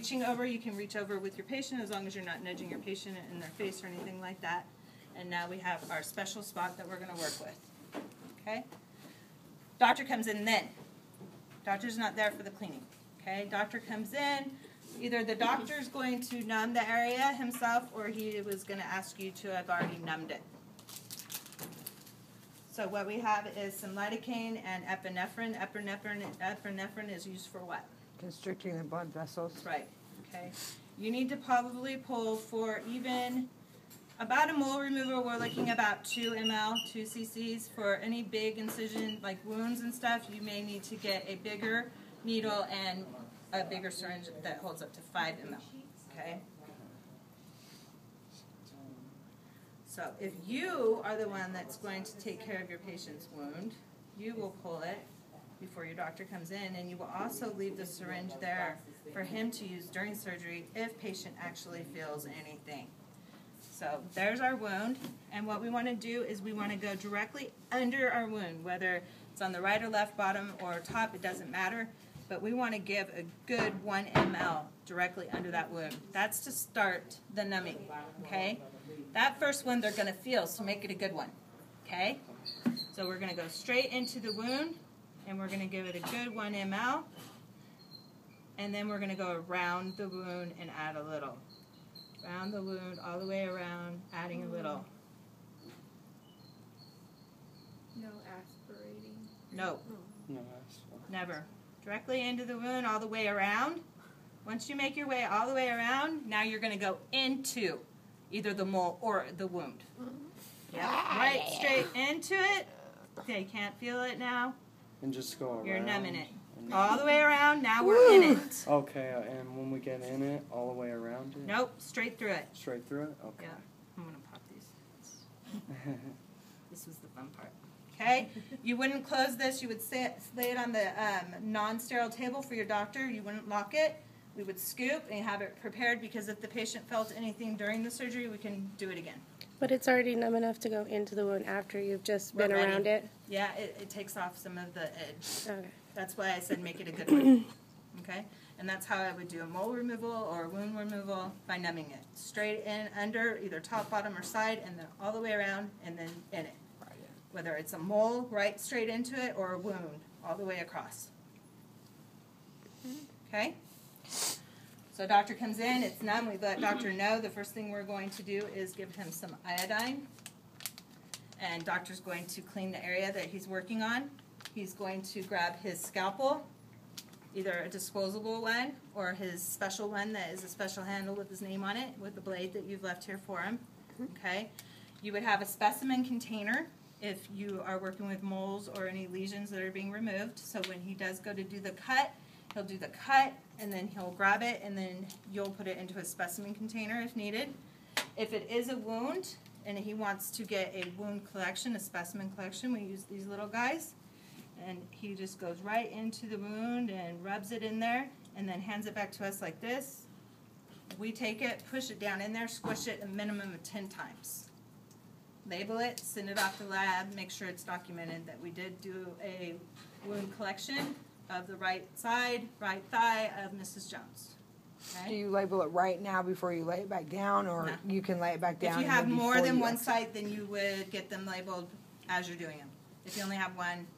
Reaching over, you can reach over with your patient as long as you're not nudging your patient in their face or anything like that. And now we have our special spot that we're going to work with. Okay? Doctor comes in then. Doctor's not there for the cleaning. Okay? Doctor comes in. Either the doctor's going to numb the area himself or he was going to ask you to have already numbed it. So what we have is some lidocaine and epinephrine. Epinephrine is used for what? Constricting the blood vessels. Right. Okay. You need to probably pull for even about a mole removal. We're looking about 2 ml, 2 cc's. For any big incision like wounds and stuff, you may need to get a bigger needle and a bigger syringe that holds up to 5 ml. Okay? So if you are the one that's going to take care of your patient's wound, you will pull it before your doctor comes in, and you will also leave the syringe there for him to use during surgery if patient actually feels anything. So there's our wound, and what we want to do is we want to go directly under our wound, whether it's on the right or left, bottom or top, it doesn't matter, but we want to give a good 1 ml directly under that wound. That's to start the numbing, okay? That first one they're going to feel, so make it a good one, okay? So we're going to go straight into the wound, and we're going to give it a good 1 ml, and then we're going to go around the wound and add a little. Around the wound, all the way around, adding a little. No aspirating? No. No, that's fine. Never. Directly into the wound, all the way around. Once you make your way all the way around, now you're going to go into either the mole or the wound. Yep. Right straight into it. Okay, can't feel it now. And just go around. You're numbing it. All the way around, now we're in it. Okay, and when we get in it, all the way around it? Nope, straight through it. Straight through it? Okay. Yeah, I'm going to pop these. This was the fun part. Okay, you wouldn't close this. You would lay it on the non-sterile table for your doctor. You wouldn't lock it. We would scoop and have it prepared because if the patient felt anything during the surgery, we can do it again. But it's already numb enough to go into the wound after you've just been around it? Yeah, it takes off some of the edge. Okay. That's why I said make it a good one. Okay? And that's how I would do a mole removal or a wound removal, by numbing it. Straight in, under, either top, bottom, or side, and then all the way around, and then in it. Whether it's a mole right straight into it or a wound all the way across. Okay? So doctor comes in, it's numb, we let doctor know. The first thing we're going to do is give him some iodine. And doctor's going to clean the area that he's working on. He's going to grab his scalpel, either a disposable one or his special one that is a special handle with his name on it, with the blade that you've left here for him. Okay? You would have a specimen container if you are working with moles or any lesions that are being removed. So when he does go to do the cut, he'll do the cut, and then he'll grab it, and then you'll put it into a specimen container if needed. If it is a wound, and he wants to get a wound collection, a specimen collection, we use these little guys. And he just goes right into the wound and rubs it in there, and then hands it back to us like this. We take it, push it down in there, squish it a minimum of 10 times. Label it, send it off to the lab, make sure it's documented that we did do a wound collection of the right side, right thigh of Mrs. Jones. Okay? Do you label it right now before you lay it back down, or No. you can lay it back down? If you and have then more before than you one exit? site, then you would get them labeled as you're doing them. If you only have one,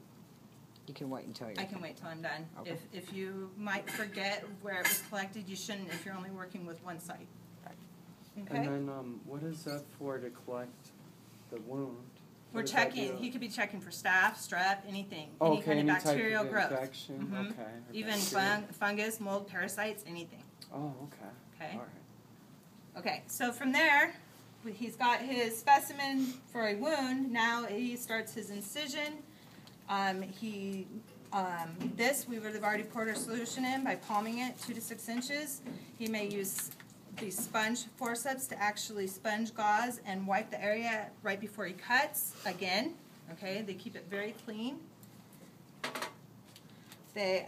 You can wait until you. I can wait till I'm done. Okay. If you might forget where it was collected, you shouldn't if you're only working with one site. Okay? And then, what is that for to collect the wound? We're What does that checking. do? He could be checking for staph, strep, anything. Okay, Any kind of any type bacterial of growth. infection? Mhm. Okay. or Even bacteria. fungus, mold, parasites, anything. Oh, okay. Okay. All right. Okay, so from there, he's got his specimen for a wound. Now he starts his incision. This we would have already poured our solution in by palming it 2 to 6 inches. He may use the sponge forceps to actually sponge gauze and wipe the area right before he cuts again. Okay, they keep it very clean. They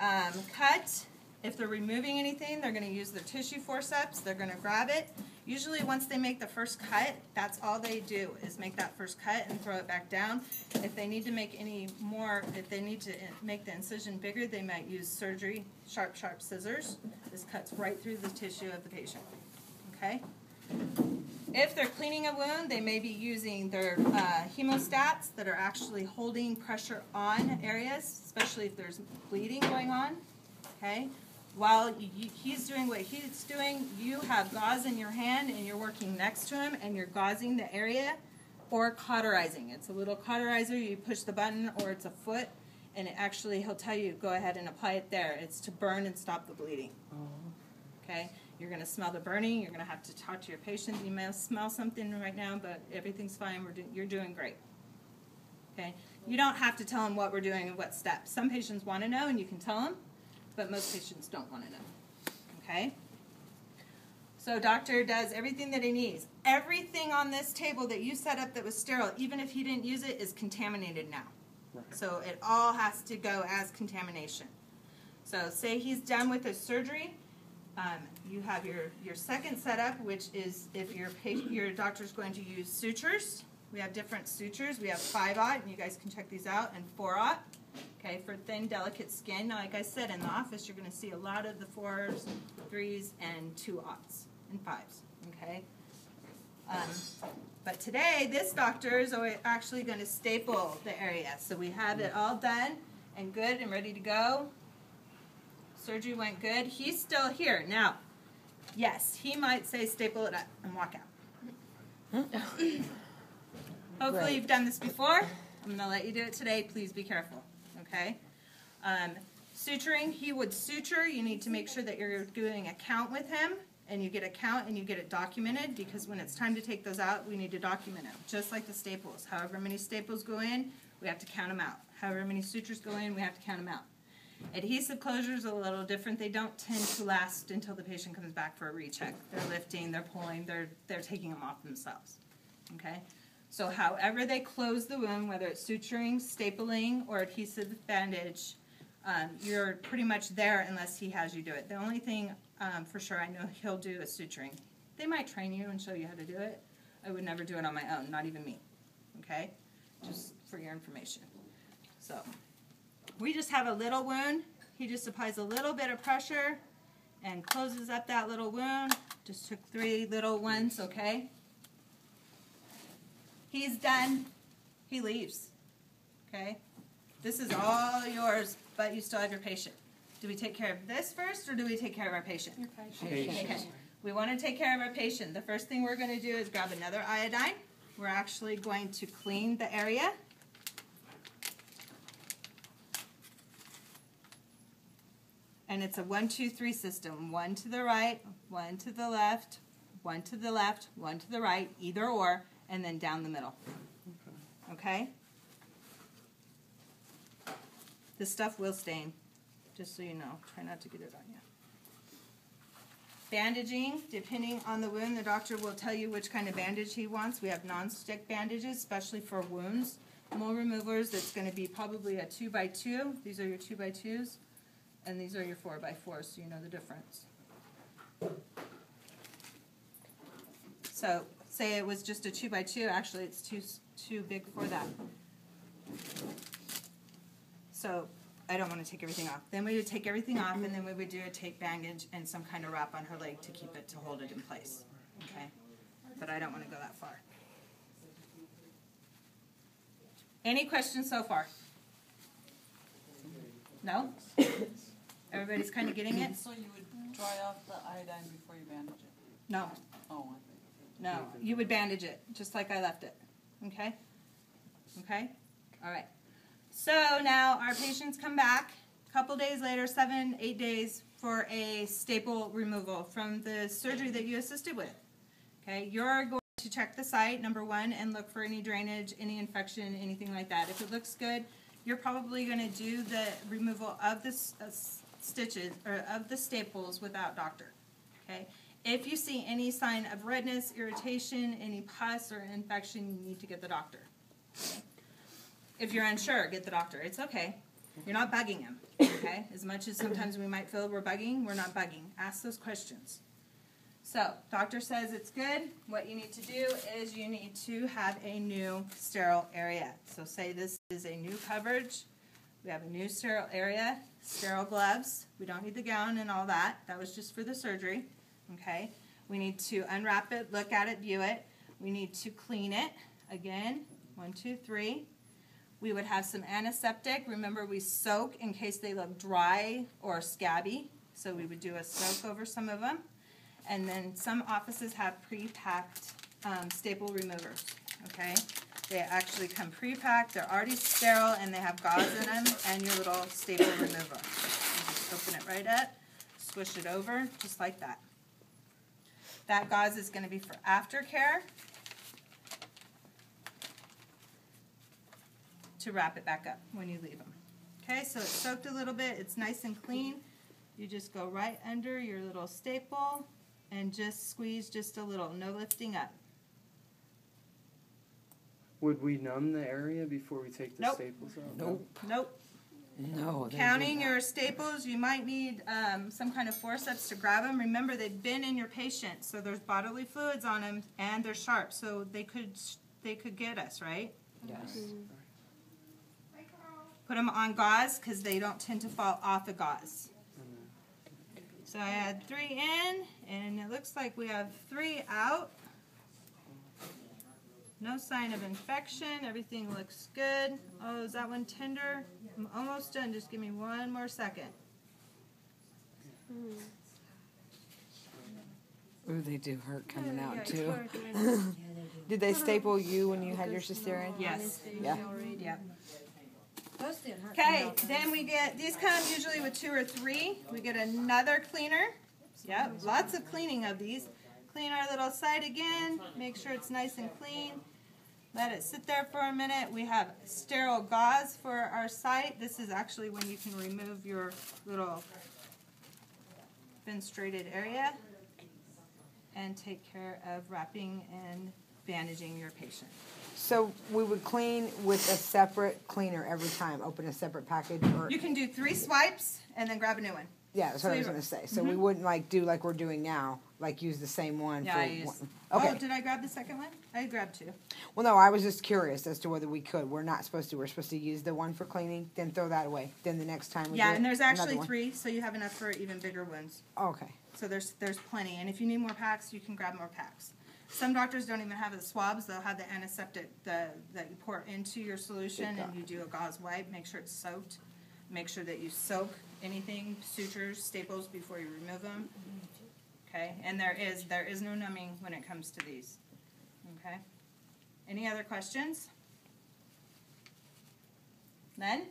cut If they're removing anything, they're going to use their tissue forceps. They're going to grab it. Usually once they make the first cut, that's all they do is make that first cut and throw it back down. If they need to make any more, if they need to make the incision bigger, they might use surgery, sharp scissors. This cuts right through the tissue of the patient. Okay? If they're cleaning a wound, they may be using their hemostats that are actually holding pressure on areas, especially if there's bleeding going on. Okay? While he's doing what he's doing, you have gauze in your hand and you're working next to him and you're gauzing the area or cauterizing. It's a little cauterizer. You push the button or it's a foot and it actually, he'll tell you, go ahead and apply it there. It's to burn and stop the bleeding. Okay? You're going to smell the burning. You're going to have to talk to your patient. You may smell something right now, but everything's fine. You're doing great. Okay? You don't have to tell them what we're doing and what steps. Some patients want to know and you can tell them, but most patients don't want to know. Okay? So doctor does everything that he needs. Everything on this table that you set up that was sterile, even if he didn't use it, is contaminated now. Right. So it all has to go as contamination. So say he's done with his surgery. You have your second setup, which is if your doctor's going to use sutures. We have different sutures. We have 5-aught, and you guys can check these out, and 4-aught. Okay, for thin, delicate skin. Now, like I said, in the office, you're going to see a lot of the 4s, 3s, and 2-aughts and 5s. Okay. But today, this doctor is actually going to staple the area. So we have it all done and good and ready to go. Surgery went good. He's still here. Now, yes, he might say staple it up and walk out. Hopefully Right. you've done this before. I'm going to let you do it today. Please be careful. Okay? Suturing, he would suture. You need to make sure that you're doing a count with him, and you get a count and you get it documented, because when it's time to take those out, we need to document them, just like the staples. However many staples go in, we have to count them out. However many sutures go in, we have to count them out. Adhesive closures are a little different. They don't tend to last until the patient comes back for a recheck. They're lifting, they're pulling, they're taking them off themselves. Okay? So however they close the wound, whether it's suturing, stapling, or adhesive bandage, you're pretty much there unless he has you do it. The only thing for sure I know he'll do is suturing. They might train you and show you how to do it. I would never do it on my own, not even me. Okay? Just for your information. So we just have a little wound. He just applies a little bit of pressure and closes up that little wound. Just took 3 little ones, okay? He's done. He leaves. Okay? This is all yours, but you still have your patient. Do we take care of this first, or do we take care of our patient? Your patient. Okay. We want to take care of our patient. The first thing we're going to do is grab another iodine. We're actually going to clean the area. And it's a 1, 2, 3 system. 1 to the right, 1 to the left, 1 to the left, 1 to the right, either or, and then down the middle. Okay? This stuff will stain, just so you know. Try not to get it on you. Bandaging, depending on the wound, the doctor will tell you which kind of bandage he wants. We have non-stick bandages, especially for wounds. Mole removers, it's going to be probably a 2x2. These are your 2x2s. And these are your 4x4s, so you know the difference. So, say it was just a 2x2, actually it's too big for that. So, I don't want to take everything off. Then we would take everything off, and then we would do a tape bandage and some kind of wrap on her leg to keep it, to hold it in place. Okay? But I don't want to go that far. Any questions so far? No? Everybody's kind of getting it? So you would dry off the iodine before you bandage it? No. Oh, No, you would bandage it, just like I left it. Okay? Okay? All right. So now our patients come back a couple days later, 7, 8 days, for a staple removal from the surgery that you assisted with. Okay? You're going to check the site, number 1, and look for any drainage, any infection, anything like that. If it looks good, you're probably going to do the removal of the stitches, or of the staples without doctor. Okay? If you see any sign of redness, irritation, any pus or infection, you need to get the doctor. Okay? If you're unsure, get the doctor. It's okay. You're not bugging him, okay? As much as sometimes we might feel we're bugging, we're not bugging. Ask those questions. So, doctor says it's good. What you need to do is you need to have a new sterile area. So say this is a new coverage. We have a new sterile area, sterile gloves. We don't need the gown and all that. That was just for the surgery, okay? We need to unwrap it, look at it, view it. We need to clean it. Again, 1, 2, 3. We would have some antiseptic. Remember, we soak in case they look dry or scabby. So we would do a soak over some of them. And then some offices have pre-packed staple removers, okay? They actually come pre-packed, they're already sterile, and they have gauze in them and your little staple remover. You just open it right up, squish it over, just like that. That gauze is going to be for aftercare to wrap it back up when you leave them. Okay, so it's soaked a little bit, it's nice and clean. You just go right under your little staple and just squeeze just a little, no lifting up. Would we numb the area before we take the Nope. staples out? Nope. Nope. No. they Counting do not. your staples, you might need some kind of forceps to grab them. Remember, they've been in your patient, so there's bodily fluids on them, and they're sharp, so they could get us, right? Yes. Put them on gauze because they don't tend to fall off the gauze. So I had 3 in, and it looks like we have 3 out. No sign of infection. Everything looks good. Oh, is that one tender? I'm almost done. Just give me 1 more second. Ooh, they do hurt coming Yeah, out it's too. working. Did they staple you when you had your cesarean? Yes. Yeah. Yep. Okay, then we get, these come usually with 2 or 3. We get another cleaner. Yep, lots of cleaning of these. Clean our little site again, make sure it's nice and clean. Let it sit there for a minute. We have sterile gauze for our site. This is actually when you can remove your little fenestrated area and take care of wrapping and bandaging your patient. So we would clean with a separate cleaner every time, open a separate package, or You can do 3 swipes and then grab a new one. yeah, that's what I was so gonna say. So we wouldn't like do like we're doing now, like use the same one Yeah, for I use. one. Okay. Oh, did I grab the second one? I grabbed 2. Well, no, I was just curious as to whether we could. We're not supposed to. We're supposed to use the one for cleaning, then throw that away. Then the next time we Yeah, do it, and there's another actually one. 3, so you have enough for even bigger wounds. Okay. So there's plenty, and if you need more packs, you can grab more packs. Some doctors don't even have the swabs; they'll have the antiseptic that you pour into your solution, and you do a gauze wipe. Make sure it's soaked. Make sure that you soak anything, sutures, staples before you remove them. Okay, and there is no numbing when it comes to these. Okay. Any other questions? None?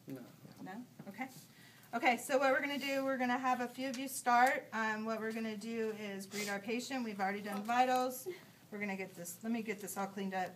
No. No? Okay. Okay, so what we're going to do, we're going to have a few of you start. What we're going to do is greet our patient. We've already done vitals. We're going to get this, let me get this all cleaned up.